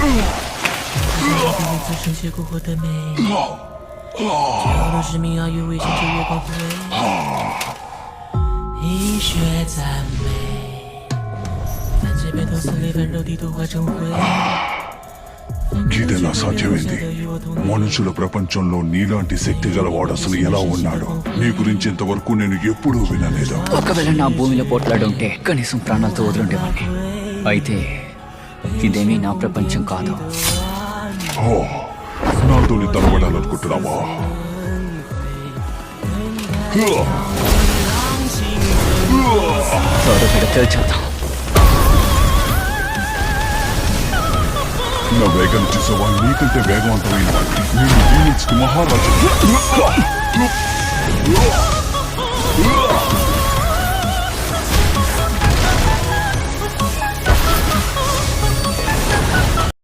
自神血过后的美，最后都是命啊，越危险就越高贵。医学赞美，反这边头撕裂，把肉体都化成灰。 ఇదెలా సాధ్యమైంది మనుషుల ప్రపంచంలో నీలాంటి శక్తి గలవాడు అసలు ఎలా ఉన్నాడు నీ గురించి ఇంతవరకు నేను ఎప్పుడూ వినలేదు ఒకవేళ నా భూమిలో పోట్లాడుంటే కనీసం ప్రాణాలతో వదిలిండేవాడిని అయితే ఇదేమీ నా ప్రపంచం కాదు ఓ నాతోని తలబడాలనుకుంటున్నావా త్వరగా తేల్చేద్దాం నా వేగం చూసేవా నీకంటే వేగవంతమైన వాడిని నేను యూనిట్స్ కి మహారాజు